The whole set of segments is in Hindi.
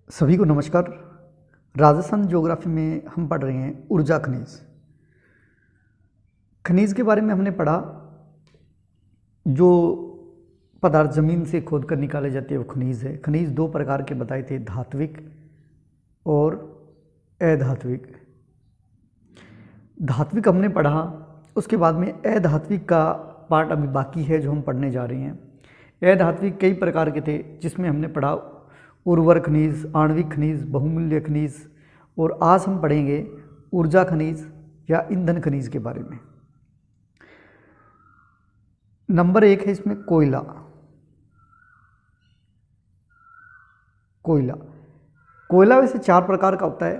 सभी को नमस्कार। राजस्थान ज्योग्राफी में हम पढ़ रहे हैं ऊर्जा खनिज। खनिज के बारे में हमने पढ़ा, जो पदार्थ ज़मीन से खोद कर निकाले जाते हैं वो खनिज है। खनिज दो प्रकार के बताए थे, धात्विक और अधात्विक। धात्विक हमने पढ़ा, उसके बाद में अधात्विक का पार्ट अभी बाकी है जो हम पढ़ने जा रहे हैं। अधात्विक कई प्रकार के थे, जिसमें हमने पढ़ा उर्वर खनिज, आणविक खनिज, बहुमूल्य खनिज, और आज हम पढ़ेंगे ऊर्जा खनिज या ईंधन खनिज के बारे में। नंबर 1 है इसमें कोयला। कोयला वैसे 4 प्रकार का होता है।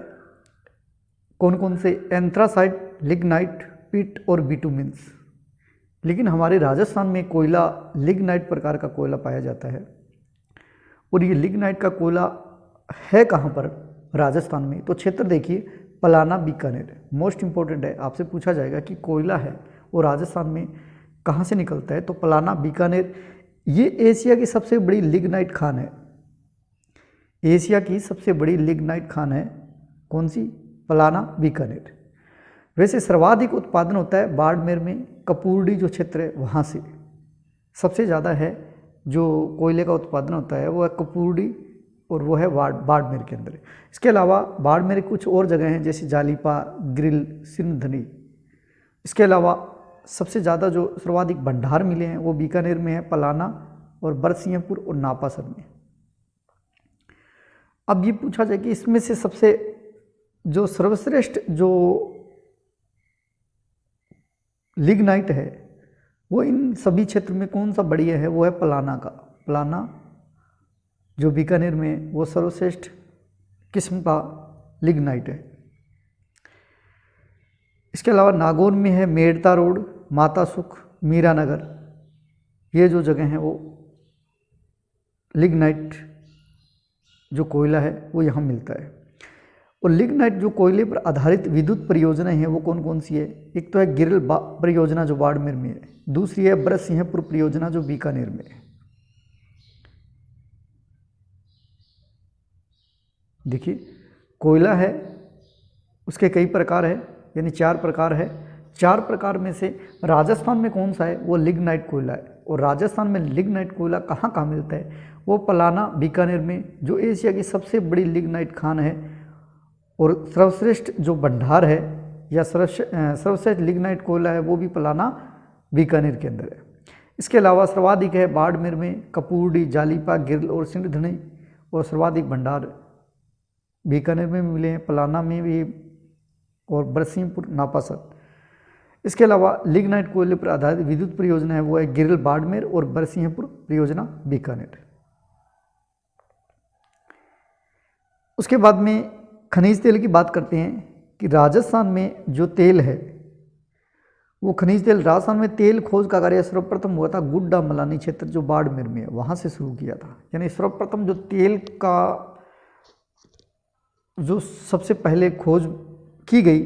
कौन कौन से? एंथ्रासाइट, लिग्नाइट, पिट और बिटुमिन्स। लेकिन हमारे राजस्थान में कोयला लिग्नाइट प्रकार का कोयला पाया जाता है। और ये लिग्नाइट का कोयला है कहाँ पर? राजस्थान में। तो क्षेत्र देखिए, पलाना, बीकानेर। मोस्ट इंपॉर्टेंट है, आपसे पूछा जाएगा कि कोयला है वो राजस्थान में कहाँ से निकलता है, तो पलाना, बीकानेर। ये एशिया की सबसे बड़ी लिग्नाइट खान है। एशिया की सबसे बड़ी लिग्नाइट खान है कौन सी? पलाना, बीकानेर। वैसे सर्वाधिक उत्पादन होता है बाड़मेर में, कपूरडी जो क्षेत्र है वहाँ से सबसे ज़्यादा है। जो कोयले का उत्पादन होता है वो है कपूरडी, और वो है बाड़मेर के अंदर। इसके अलावा बाड़मेर कुछ और जगह हैं, जैसे जालीपा, ग्रिल, सिंधनी। इसके अलावा सबसे ज़्यादा जो सर्वाधिक भंडार मिले हैं वो बीकानेर में है, पलाना और बरसिंहपुर और नापासर में। अब ये पूछा जाए कि इसमें से सबसे जो सर्वश्रेष्ठ जो लिग्नाइट है वो इन सभी क्षेत्र में कौन सा बढ़िया है, वो है पलाना का। पलाना जो बीकानेर में, वो सर्वश्रेष्ठ किस्म का लिग्नाइट है। इसके अलावा नागौर में है मेड़ता रोड, माता सुख, मीरानगर। ये जो जगह हैं वो लिग्नाइट जो कोयला है वो यहाँ मिलता है। और लिग्नाइट जो कोयले पर आधारित विद्युत परियोजनाएं हैं वो कौन कौन सी है? एक तो है गिरिल परियोजना जो बाड़मेर में है, दूसरी है बरसिंहपुर परियोजना जो बीकानेर में है। देखिए, कोयला है, उसके कई प्रकार है, यानी 4 प्रकार है। 4 प्रकार में से राजस्थान में कौन सा है? वो लिग्नाइट कोयला है। और राजस्थान में लिग्नाइट कोयला कहाँ कहाँ मिलता है? वो पलाना, बीकानेर में, जो एशिया की सबसे बड़ी लिग्नाइट खान है। और सर्वश्रेष्ठ जो भंडार है या सर्वश्रेष्ठ लिग्नाइट कोयला है वो भी पलाना, बीकानेर के अंदर है। इसके अलावा सर्वाधिक है बाड़मेर में, कपूरडी, जालीपा, गिरल और सिंधनी। और सर्वाधिक भंडार बीकानेर में मिले हैं, पलाना में भी और बरसिंहपुर, नापासर। इसके अलावा लिग्नाइट कोयले पर आधारित विद्युत परियोजना है वो है गिरल बाड़मेर और बरसिंहपुर परियोजना बीकानेर। उसके बाद में खनिज तेल की बात करते हैं कि राजस्थान में जो तेल है वो खनिज तेल, राजस्थान में तेल खोज का कार्य सर्वप्रथम हुआ था गुड्डा मलानी क्षेत्र जो बाड़मेर में है, वहाँ से शुरू किया था। यानी सर्वप्रथम जो तेल का जो सबसे पहले खोज की गई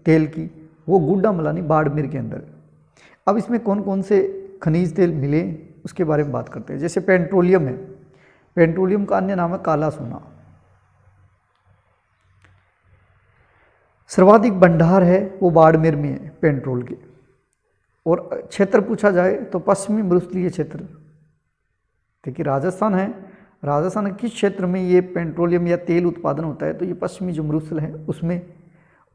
तेल की, वो गुड्डा मलानी बाड़मेर के अंदर। अब इसमें कौन कौन से खनिज तेल मिले उसके बारे में बात करते हैं। जैसे पेट्रोलियम है, पेट्रोलियम का अन्य नाम है काला सोना। सर्वाधिक भंडार है वो बाड़मेर में है पेट्रोल के। और क्षेत्र पूछा जाए तो पश्चिमी मरुस्थलीय क्षेत्र। देखिए, राजस्थान है, राजस्थान किस क्षेत्र में ये पेट्रोलियम या तेल उत्पादन होता है? तो ये पश्चिमी जो मरुस्थल है उसमें।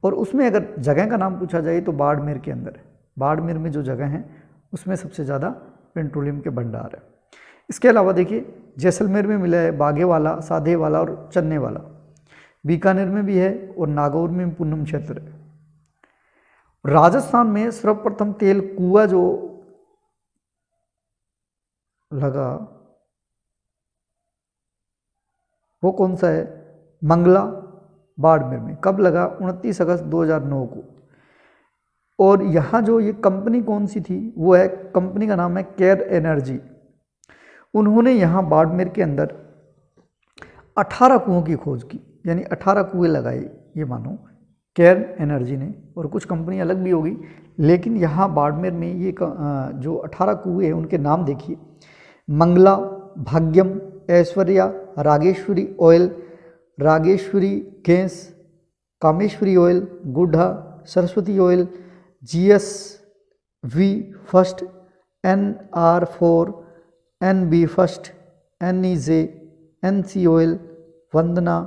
और उसमें अगर जगह का नाम पूछा जाए तो बाड़मेर के अंदर है। बाड़मेर में जो जगह है उसमें सबसे ज़्यादा पेट्रोलियम के भंडार है। इसके अलावा देखिए, जैसलमेर में मिला है बागेवाला, साधेवाला और चन्नेवाला। बीकानेर में भी है और नागौर में पूनम क्षेत्र है। राजस्थान में सर्वप्रथम तेल कुआं जो लगा वो कौन सा है? मंगला, बाड़मेर में। कब लगा? 29 अगस्त 2009 को। और यहाँ जो ये कंपनी कौन सी थी वो है, कंपनी का नाम है केयर एनर्जी। उन्होंने यहाँ बाड़मेर के अंदर 18 कुओं की खोज की, यानी 18 कुएं लगाए, ये मानो केयर एनर्जी ने। और कुछ कंपनी अलग भी होगी, लेकिन यहाँ बाड़मेर में ये जो 18 कुएं हैं उनके नाम देखिए: Mangala, Bhagyam, Aishwarya, Rageshwari oil, Rageshwari gas, Kameshwari oil, Gudda, Saraswati oil, GSV first, NR4, NB first, NEJ, NC oil, Vandana,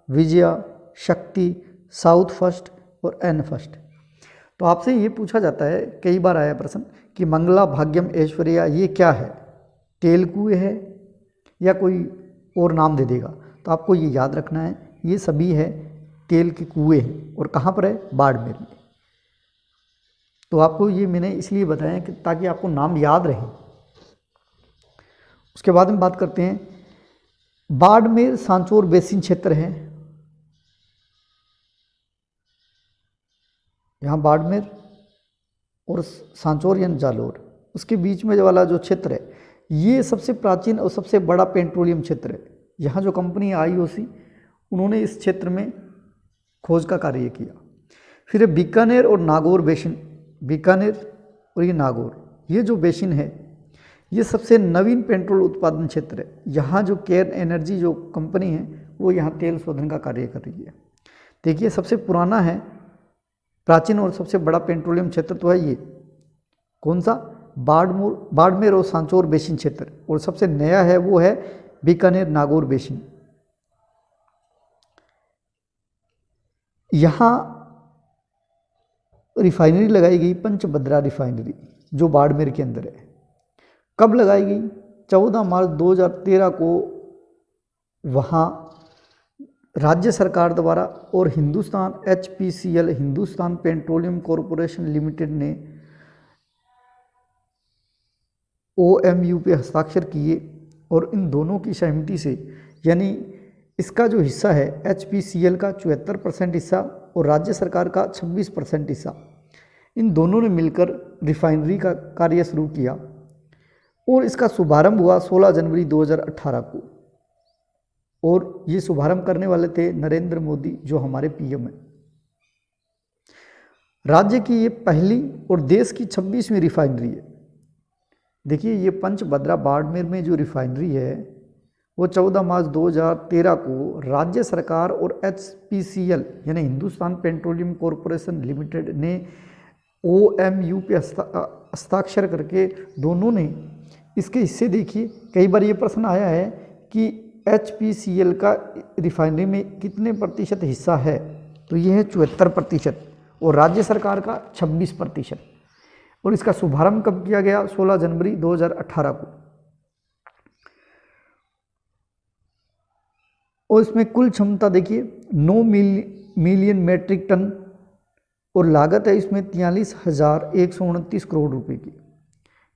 Vijaya, Shakti, south first और N फर्स्ट। तो आपसे ये पूछा जाता है, कई बार आया प्रश्न कि मंगला, भाग्यम, ऐश्वर्या ये क्या है, तेल कुएं है या कोई और नाम दे देगा। तो आपको ये याद रखना है, ये सभी है तेल के कुएं हैं और कहाँ पर है, बाड़मेर में। तो आपको ये मैंने इसलिए बताया कि ताकि आपको नाम याद रहे। उसके बाद में बात करते हैं, बाड़मेर सांचौर बेसिन क्षेत्र है, यहाँ बाड़मेर और सांचौर यानी जालोर, उसके बीच में वाला जो क्षेत्र है ये सबसे प्राचीन और सबसे बड़ा पेट्रोलियम क्षेत्र है। यहाँ जो कंपनी IOC उन्होंने इस क्षेत्र में खोज का कार्य किया। फिर बीकानेर और नागौर बेसिन, बीकानेर और ये नागौर, ये जो बेसिन है ये सबसे नवीन पेट्रोल उत्पादन क्षेत्र है। यहाँ जो केयर एनर्जी जो कंपनी है वो यहाँ तेल शोधन का कार्य कर रही है। देखिए सबसे पुराना है, प्राचीन और सबसे बड़ा पेट्रोलियम क्षेत्र तो है ये कौन सा, बाड़मेर और सांचौर बेसिन क्षेत्र, और सबसे नया है वो है बीकानेर नागौर बेसिन। यहाँ रिफाइनरी लगाई गई, पंचभद्रा रिफाइनरी जो बाड़मेर के अंदर है। कब लगाई गई, 14 मार्च 2013 को वहाँ राज्य सरकार द्वारा और Hindustan HPCL Hindustan petroleum corporation limited ने OMU पे हस्ताक्षर किए और इन दोनों की सहमति से, यानी इसका जो हिस्सा है HPCL का 74% हिस्सा और राज्य सरकार का 26% हिस्सा, इन दोनों ने मिलकर रिफाइनरी का कार्य शुरू किया और इसका शुभारंभ हुआ 16 जनवरी 2018 को। और ये शुभारंभ करने वाले थे नरेंद्र मोदी जो हमारे PM हैं। राज्य की ये पहली और देश की 26वीं रिफाइनरी है। देखिए ये पंचभद्रा बाड़मेर में जो रिफाइनरी है वो 14 मार्च 2013 को राज्य सरकार और HPCL यानी हिंदुस्तान पेट्रोलियम कॉरपोरेशन लिमिटेड ने OMU पे हस्ताक्षर करके दोनों ने इसके हिस्से। देखिए कई बार ये प्रश्न आया है कि HPCL का रिफाइनरी में कितने प्रतिशत हिस्सा है, तो ये है 74% और राज्य सरकार का 26%। और इसका शुभारंभ कब किया गया, 16 जनवरी 2018 को। और इसमें कुल क्षमता देखिए 9 मिलियन मेट्रिक टन और लागत है इसमें 43,129 करोड़ रुपए की।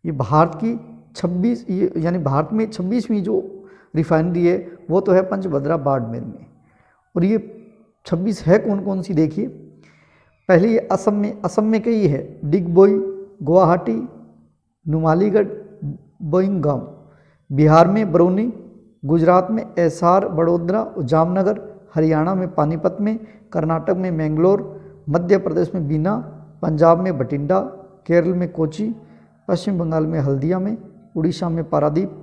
ये भारत की 26 यानी भारत में 26वीं जो रिफाइनरी है वो तो है पंचभद्रा बाड़मेर में। और ये 26 है कौन कौन सी, देखिए पहले ये असम में कई है, डिगबोई, गुवाहाटी, नुमालीगढ़, बोइंगाम, बिहार में बरौनी, गुजरात में एसार, बड़ोदरा, जामनगर, हरियाणा में पानीपत में, कर्नाटक में मैंगलोर, मध्य प्रदेश में बीना, पंजाब में बठिंडा, केरल में कोची, पश्चिम बंगाल में हल्दिया में, उड़ीसा में पारादीप,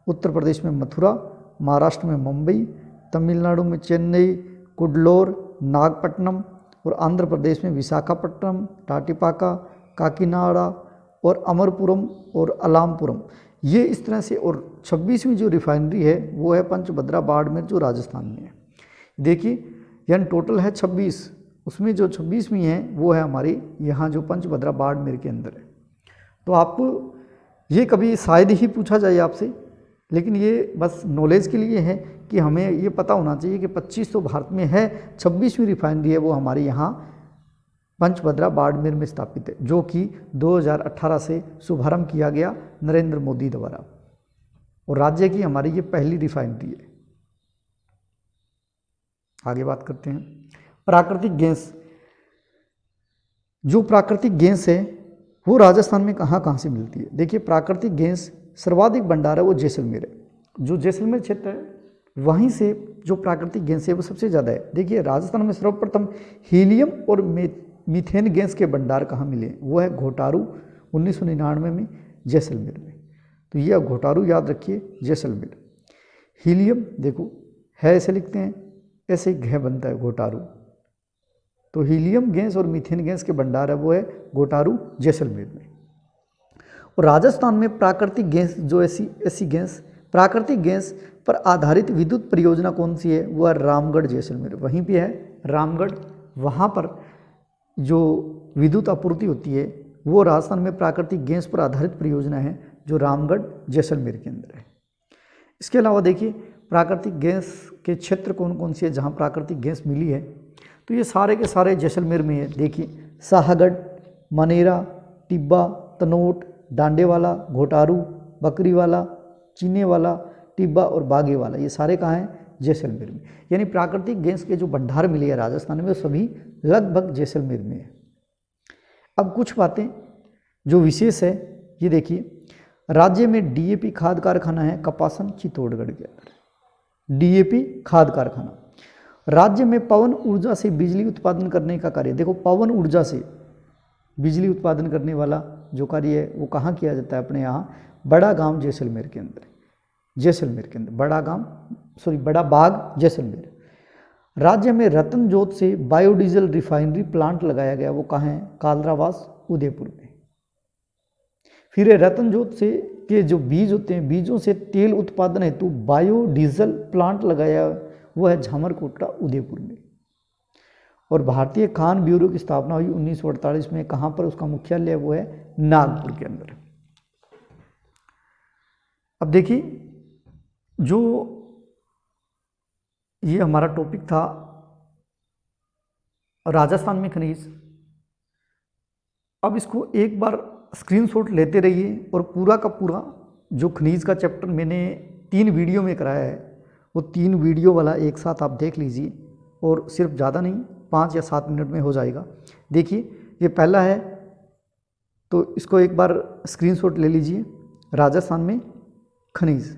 उत्तर प्रदेश में मथुरा, महाराष्ट्र में मुंबई, तमिलनाडु में चेन्नई, कुडलोर, नागपट्टनम और आंध्र प्रदेश में विशाखापट्टनम, टाटीपाका, काकीनाडा और अमरपुरम और अलामपुरम। ये इस तरह से। और 26वीं जो रिफाइनरी है वो है पंचभद्रा बाड़मेर जो राजस्थान में है। देखिए यानी टोटल है 26, उसमें जो 26वीं है वो है हमारी यहाँ जो पंचभद्रा बाड़मेर के अंदर है। तो आपको ये कभी शायद ही पूछा जाए आपसे, लेकिन ये बस नॉलेज के लिए है कि हमें ये पता होना चाहिए कि 25 तो भारत में है, 26वीं रिफाइनरी है वो हमारे यहाँ पंचभद्रा बाड़मेर में स्थापित है, जो कि 2018 से शुभारंभ किया गया नरेंद्र मोदी द्वारा। और राज्य की हमारी ये पहली रिफाइनरी है। आगे बात करते हैं प्राकृतिक गैस। जो प्राकृतिक गैस है वो राजस्थान में कहाँ कहाँ से मिलती है। देखिए प्राकृतिक गैस सर्वाधिक भंडार है वो जैसलमेर है। जो जैसलमेर क्षेत्र है वहीं से जो प्राकृतिक गैस है वो सबसे ज़्यादा है। देखिए राजस्थान में सर्वप्रथम हीलियम और मीथेन गैस के भंडार कहाँ मिले, वो है घोटारू 1999 में जैसलमेर में। तो ये घोटारू याद रखिए, जैसलमेर। हीलियम देखो है ऐसे लिखते हैं ऐसे ग्रह बनता है घोटारू। तो हीलियम गैस और मीथेन गैस के भंडार है वो है घोटारू जैसलमेर में। और राजस्थान में प्राकृतिक गैस जो ऐसी गैस प्राकृतिक गैस पर आधारित विद्युत परियोजना कौन सी है, वो है रामगढ़ जैसलमेर। वहीं पे है रामगढ़, वहाँ पर जो विद्युत आपूर्ति होती है वो राजस्थान में प्राकृतिक गैस पर आधारित परियोजना है जो रामगढ़ जैसलमेर के अंदर है। इसके अलावा देखिए प्राकृतिक गैस के क्षेत्र कौन कौन से है जहाँ प्राकृतिक गैस मिली है, तो ये सारे के सारे जैसलमेर में है। देखिए शाहगढ़, मनेरा, टिब्बा, तनोट, डांडेवाला, घोटारू, बकरीवाला, चीनेवाला, टिब्बा और बागेवाला, ये सारे कहाँ हैं, जैसलमेर में। यानी प्राकृतिक गैस के जो भंडार मिले हैं राजस्थान में वो सभी लगभग जैसलमेर में है। अब कुछ बातें जो विशेष है, ये देखिए राज्य में डीएपी खाद कारखाना है कपासन चित्तौड़गढ़ के अंदर। डीएपी खाद कारखाना। राज्य में पवन ऊर्जा से बिजली उत्पादन करने का कार्य, देखो पवन ऊर्जा से बिजली उत्पादन करने वाला जो कार्य है वो कहाँ किया जाता है, अपने यहाँ बड़ा गांव जैसलमेर के अंदर। जैसलमेर के अंदर बड़ा बाग जैसलमेर। राज्य में रतन जोत से बायोडीजल रिफाइनरी प्लांट लगाया गया, वो कहाँ है, कालरावास उदयपुर में। फिर रतन जोत से के जो बीज होते हैं, बीजों से तेल उत्पादन हेतु बायोडीजल प्लांट लगाया, वो है झामरकोटला उदयपुर में। और भारतीय खान ब्यूरो की स्थापना हुई 1948 में, कहाँ पर उसका मुख्यालय वो है नागपुर के अंदर। अब देखिए जो ये हमारा टॉपिक था राजस्थान में खनिज, अब इसको एक बार स्क्रीनशॉट लेते रहिए और पूरा का पूरा जो खनिज का चैप्टर मैंने 3 वीडियो में कराया है वो 3 वीडियो वाला एक साथ आप देख लीजिए, और सिर्फ ज़्यादा नहीं 5 या 7 मिनट में हो जाएगा। देखिए ये पहला है, तो इसको एक बार स्क्रीनशॉट ले लीजिए, राजस्थान में खनिज।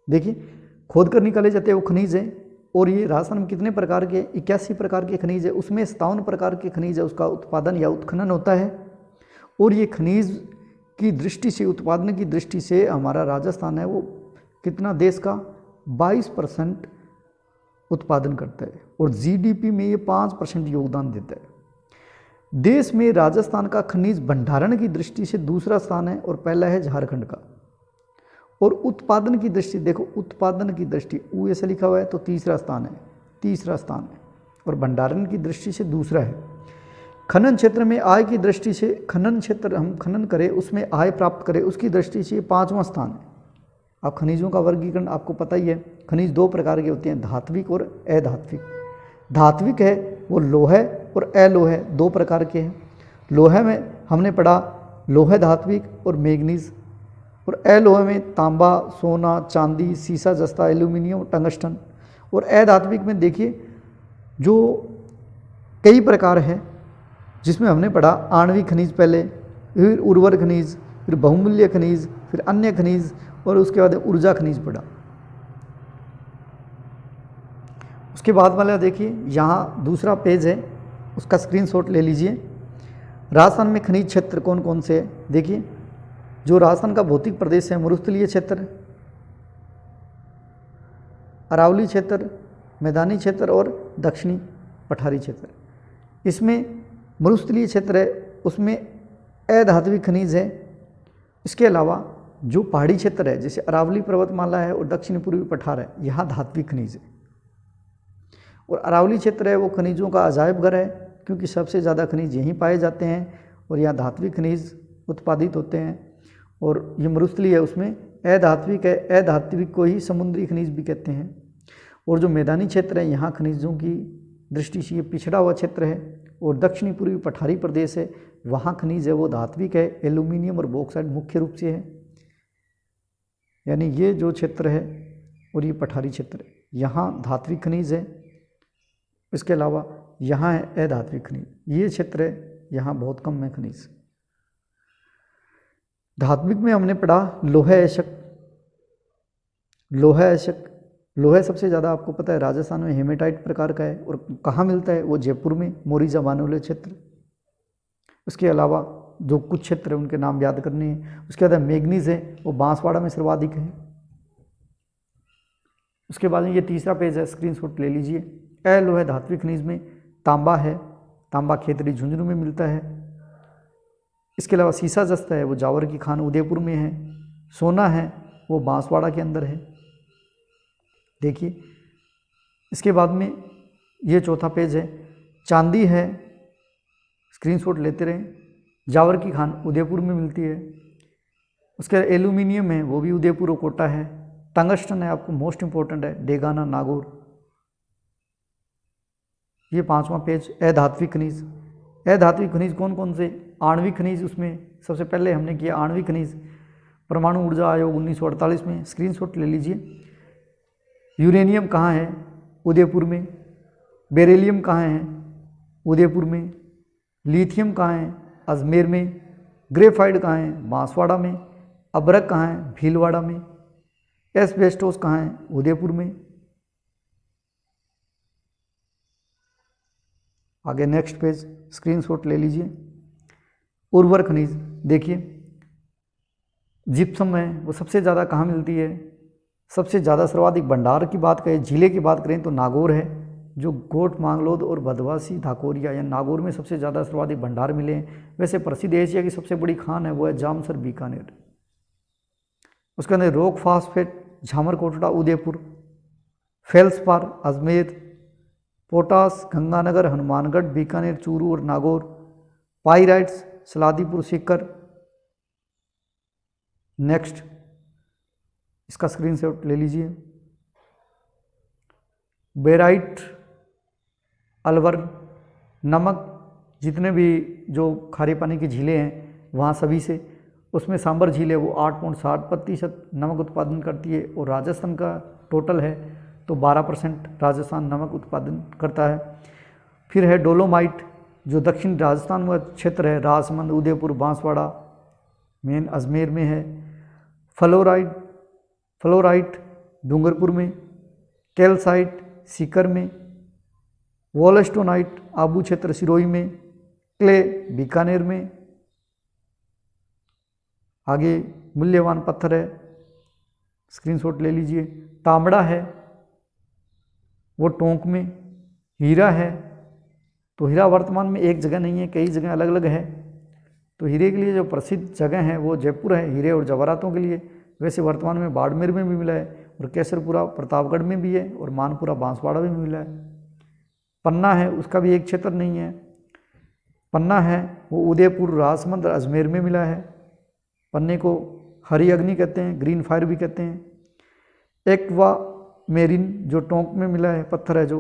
देखिए खोद कर निकाले जाते हैं वो खनिज है, और ये राजस्थान में कितने प्रकार के, 81 प्रकार के खनिज है, उसमें 57 प्रकार के खनिज है उसका उत्पादन या उत्खनन होता है। और ये खनिज की दृष्टि से, उत्पादन की दृष्टि से हमारा राजस्थान है वो कितना, देश का 22% उत्पादन करता है, और जीडीपी में ये 5% योगदान देता है। देश में राजस्थान का खनिज भंडारण की दृष्टि से दूसरा स्थान है, और पहला है झारखंड का। और उत्पादन की दृष्टि, देखो उत्पादन की दृष्टि ऊ ऐसे लिखा हुआ है तो तीसरा स्थान है, और भंडारण की दृष्टि से दूसरा है। खनन क्षेत्र में आय की दृष्टि से, खनन क्षेत्र हम खनन करें उसमें आय प्राप्त करें उसकी दृष्टि से 5वां स्थान है। अब खनिजों का वर्गीकरण आपको पता ही है, खनिज 2 प्रकार के होते हैं, धात्विक और अधात्विक। धात्विक है वो लोहे और अलोहे 2 प्रकार के हैं। लोहे में हमने पढ़ा लोहे धात्विक और मैग्नीज, और अलोहे में तांबा, सोना, चांदी, सीसा, जस्ता, एल्यूमिनियम, टंगस्टन। और अधात्विक में देखिए जो कई प्रकार है, जिसमें हमने पढ़ा आणविक खनिज पहले, फिर उर्वर खनिज, फिर बहुमूल्य खनिज, फिर अन्य खनिज, और उसके बाद ऊर्जा खनिज पढ़ा। उसके बाद वाला देखिए यहाँ दूसरा पेज है, उसका स्क्रीनशॉट ले लीजिए। राजस्थान में खनिज क्षेत्र कौन कौन से है, देखिए जो राजस्थान का भौतिक प्रदेश है, मरुस्थलीय क्षेत्र, अरावली क्षेत्र, मैदानी क्षेत्र और दक्षिणी पठारी क्षेत्र। इसमें मरुस्थलीय क्षेत्र है उसमें अधात्विक खनिज है। इसके अलावा जो पहाड़ी क्षेत्र है जैसे अरावली पर्वतमाला है और दक्षिण पूर्वी पठार है, यहाँ धात्विक खनिज है। और अरावली क्षेत्र है वो खनिजों का अजायब घर है, क्योंकि सबसे ज़्यादा खनिज यहीं पाए जाते हैं और यहाँ धात्विक खनिज उत्पादित होते हैं। और ये मरुस्थलीय है उसमें अधात्विक है, अधात्विक को ही समुद्री खनिज भी कहते हैं। और जो मैदानी क्षेत्र है यहाँ खनिजों की दृष्टि से ये पिछड़ा हुआ क्षेत्र है। और दक्षिणी पूर्वी पठारी प्रदेश है, वहाँ खनिज है वो धात्विक है, एल्यूमिनियम और बॉक्साइट मुख्य रूप से है। यानी ये जो क्षेत्र है और ये पठारी क्षेत्र है, यहाँ धात्विक खनिज है। इसके अलावा यहाँ है अधात्विक खनिज, ये क्षेत्र है यहाँ बहुत कम है खनिज। धात्विक में हमने पढ़ा लोहे अयस्क। लोहे अयस्क, लोहे सबसे ज़्यादा आपको पता है राजस्थान में हेमेटाइट प्रकार का है, और कहाँ मिलता है वो जयपुर में, मोरीजा बानोले क्षेत्र। उसके अलावा जो कुछ क्षेत्र है उनके नाम याद करने हैं। उसके बाद मैग्नीज है वो बांसवाड़ा में सर्वाधिक है। उसके बाद में ये तीसरा पेज है, स्क्रीनशॉट ले लीजिए। लोह है धात्विक खनिज में तांबा है, तांबा खेतरी झुंझुनू में मिलता है। इसके अलावा सीसा जस्ता है वो जावर की खान उदयपुर में है। सोना है वो बांसवाड़ा के अंदर है। देखिए इसके बाद में ये चौथा पेज है, चांदी है, स्क्रीनशॉट लेते रहें, जावर की खान उदयपुर में मिलती है। उसके एल्यूमिनियम है वो भी उदयपुर और कोटा है। टंगस्टन है आपको मोस्ट इंपॉर्टेंट है, डेगाना नागौर। ये पांचवा पेज, अधात्विक खनिज। अधात्विक खनिज कौन कौन से? आणविक खनिज, उसमें सबसे पहले हमने किया आणविक खनिज, परमाणु ऊर्जा आयोग 1948 में, स्क्रीनशॉट ले लीजिए। यूरेनियम कहाँ है? उदयपुर में। बेरिलियम कहाँ है? उदयपुर में। लिथियम कहाँ है? अजमेर में। ग्रेफाइट कहाँ है? बांसवाड़ा में। अबरक कहाँ है? भीलवाड़ा में। एस्बेस्टोस कहाँ है? उदयपुर में। आगे नेक्स्ट पेज, स्क्रीनशॉट ले लीजिए। उर्वर खनिज, देखिए जिप्सम है वो सबसे ज़्यादा कहाँ मिलती है? सबसे ज़्यादा सर्वाधिक भंडार की बात करें, जिले की बात करें तो नागौर है, जो गोट मांगलोद और भदवासी धाकोरिया या नागौर में सबसे ज़्यादा सर्वाधिक भंडार मिले हैं। वैसे प्रसिद्ध एशिया की सबसे बड़ी खान है वो है जामसर बीकानेर। उसके अंदर rock phosphate Jhamarkotra Udaipur, feldspar Ajmer, potash Ganganagar Hanumangarh Bikaner Churu और नागौर, पाइराइट्स सलादीपुर सीकर। नेक्स्ट इसका स्क्रीनशॉट ले लीजिए। बेराइट अलवर, नमक जितने भी जो खारे पानी की झीलें हैं वहाँ सभी से, उसमें सांबर झील है वो 8.60% नमक उत्पादन करती है और राजस्थान का टोटल है तो 12% राजस्थान नमक उत्पादन करता है। फिर है डोलोमाइट जो दक्षिण राजस्थान में क्षेत्र है, राजसमंद उदयपुर बांसवाड़ा मेन अजमेर में है। फ्लोराइट डूंगरपुर में। कैल्साइट सीकर में। वॉलस्टोनाइट आबू क्षेत्र सिरोही में। क्ले बीकानेर में। आगे मूल्यवान पत्थर है, स्क्रीनशॉट ले लीजिए। तांबड़ा है वो टोंक में। हीरा है तो हीरा वर्तमान में एक जगह नहीं है, कई जगह अलग अलग है। तो हीरे के लिए जो प्रसिद्ध जगह है वो जयपुर है हीरे और जवाहरातों के लिए। वैसे वर्तमान में बाड़मेर में भी मिला है और केसरपुरा प्रतापगढ़ में भी है और मानपुरा बांसवाड़ा में भी मिला है। पन्ना है उसका भी एक क्षेत्र नहीं है। पन्ना है वो उदयपुर राजसमंद अजमेर में मिला है। पन्ने को हरी अग्नि कहते हैं, ग्रीन फायर भी कहते हैं। एक्वा मेरिन जो टोंक में मिला है पत्थर है जो,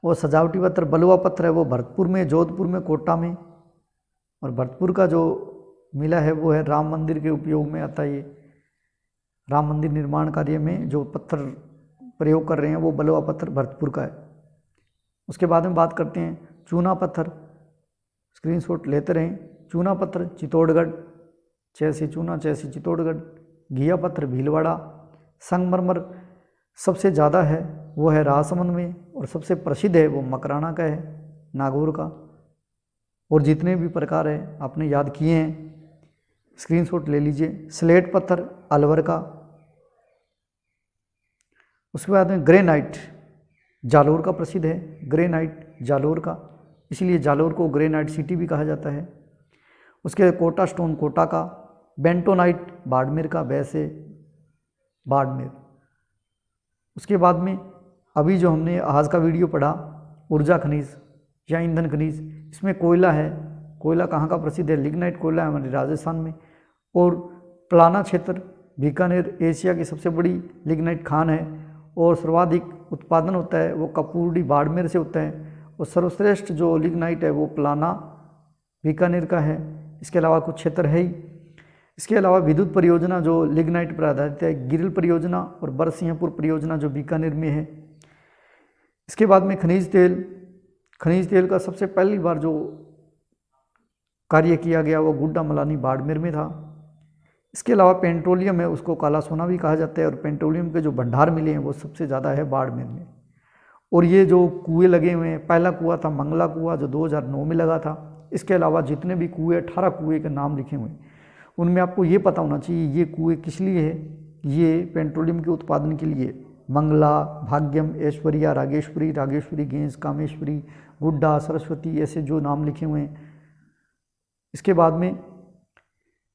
और सजावटी पत्थर बलुआ पत्थर है वो भरतपुर में, जोधपुर में, कोटा में। और भरतपुर का जो मिला है वो है राम मंदिर के उपयोग में आता है। ये राम मंदिर निर्माण कार्य में जो पत्थर प्रयोग कर रहे हैं वो बलुआ पत्थर भरतपुर का है। उसके बाद में बात करते हैं चूना पत्थर, स्क्रीनशॉट लेते रहें। चूना पत्थर चित्तौड़गढ़, चैसी चूना चैसी चित्तौड़गढ़। घिया पत्थर भीलवाड़ा। संगमरमर सबसे ज़्यादा है वो है राजसमंद में और सबसे प्रसिद्ध है वो मकराना का है, नागौर का। और जितने भी प्रकार है आपने याद किए हैं, स्क्रीनशॉट ले लीजिए। स्लेट पत्थर अलवर का। उसके बाद में ग्रेनाइट जालोर का प्रसिद्ध है, ग्रेनाइट जालोर का, इसलिए जालोर को ग्रेनाइट सिटी भी कहा जाता है। उसके बाद कोटा स्टोन कोटा का। बेंटोनाइट बाड़मेर का, वैसे बाड़मेर। उसके बाद में अभी जो हमने आज का वीडियो पढ़ा ऊर्जा खनिज या ईंधन खनिज, इसमें कोयला है। कोयला कहाँ का प्रसिद्ध है? लिग्नाइट कोयला है हमारे राजस्थान में। और प्लाना क्षेत्र बीकानेर एशिया की सबसे बड़ी लिग्नाइट खान है और सर्वाधिक उत्पादन होता है वो कपूरडी बाड़मेर से होता है। और सर्वश्रेष्ठ जो लिग्नाइट है वो प्लाना बीकानेर का है। इसके अलावा कुछ क्षेत्र है ही। इसके अलावा विद्युत परियोजना जो लिग्नाइट पर आधारित है, गिरिल परियोजना और बरसिंहपुर परियोजना जो बीकानेर में है। इसके बाद में खनिज तेल। खनिज तेल का सबसे पहली बार जो कार्य किया गया वो गुड्डा मलानी बाड़मेर में था। इसके अलावा पेट्रोलियम है, उसको काला सोना भी कहा जाता है और पेट्रोलियम के जो भंडार मिले हैं वो सबसे ज़्यादा है बाड़मेर में। और ये जो कुएँ लगे हुए हैं, पहला कुआं था मंगला कुआं जो 2009 में लगा था। इसके अलावा जितने भी कुएँ 18 कुएँ के नाम लिखे हुए हैं उनमें आपको ये पता होना चाहिए ये कुएँ किस लिए है, ये पेट्रोलियम के उत्पादन के लिए मंगला, भाग्यम, ऐश्वर्या, रागेश्वरी, रागेश्वरी गेंज, कामेश्वरी, गुड्डा, सरस्वती, ऐसे जो नाम लिखे हुए हैं। इसके बाद में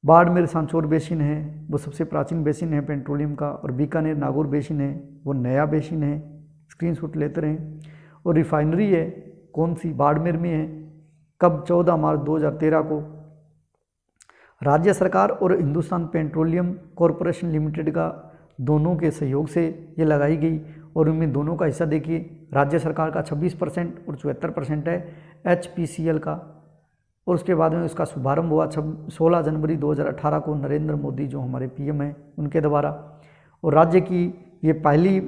बाड़मेर सांचौर बेसिन है, वो सबसे प्राचीन बेसिन है पेट्रोलियम का, और बीकानेर नागौर बेसिन है, वो नया बेसिन है, स्क्रीनशॉट लेते रहें। और रिफाइनरी है कौन सी, बाड़मेर में है। कब, 14 मार्च 2013 को राज्य सरकार और हिंदुस्तान पेट्रोलियम कॉरपोरेशन लिमिटेड का दोनों के सहयोग से ये लगाई गई। और उनमें दोनों का हिस्सा देखिए, राज्य सरकार का 26% और 74% है HPCL का। और उसके बाद में उसका शुभारंभ हुआ 16 जनवरी 2018 को नरेंद्र मोदी जो हमारे PM हैं उनके द्वारा। और राज्य की ये पहली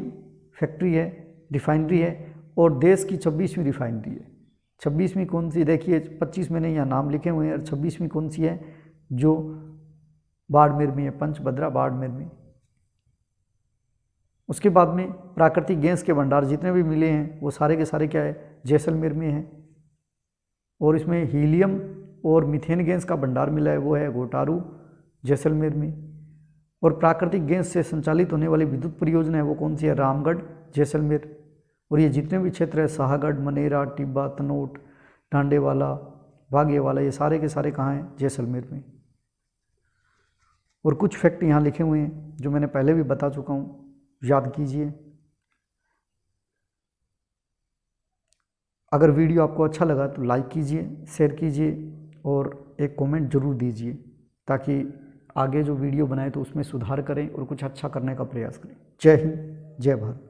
फैक्ट्री है, रिफाइनरी है, और देश की 26वीं रिफाइनरी है। 26वीं कौन सी, देखिए 25 मैंने यहाँ नाम लिखे हुए हैं, और 26वीं कौन सी है, जो बाड़मेर में है, पंचभद्रा बाड़मेर में। उसके बाद में प्राकृतिक गैस के भंडार जितने भी मिले हैं वो सारे के सारे क्या है, जैसलमेर में है। और इसमें हीलियम और मीथेन गैस का भंडार मिला है, वो है घोटारू, जैसलमेर में। और प्राकृतिक गैस से संचालित होने वाली विद्युत परियोजना है वो कौन सी है, रामगढ़, जैसलमेर। और ये जितने भी क्षेत्र है, शाहगढ़, मनेरा, टिब्बा, तनोट, डांडेवाला, बागेवाला, ये सारे के सारे कहाँ हैं, जैसलमेर में। और कुछ फैक्ट यहाँ लिखे हुए हैं जो मैंने पहले भी बता चुका हूँ, याद कीजिए। अगर वीडियो आपको अच्छा लगा तो लाइक कीजिए, शेयर कीजिए, और एक कमेंट जरूर दीजिए, ताकि आगे जो वीडियो बनाए तो उसमें सुधार करें और कुछ अच्छा करने का प्रयास करें। जय हिंद, जय भारत।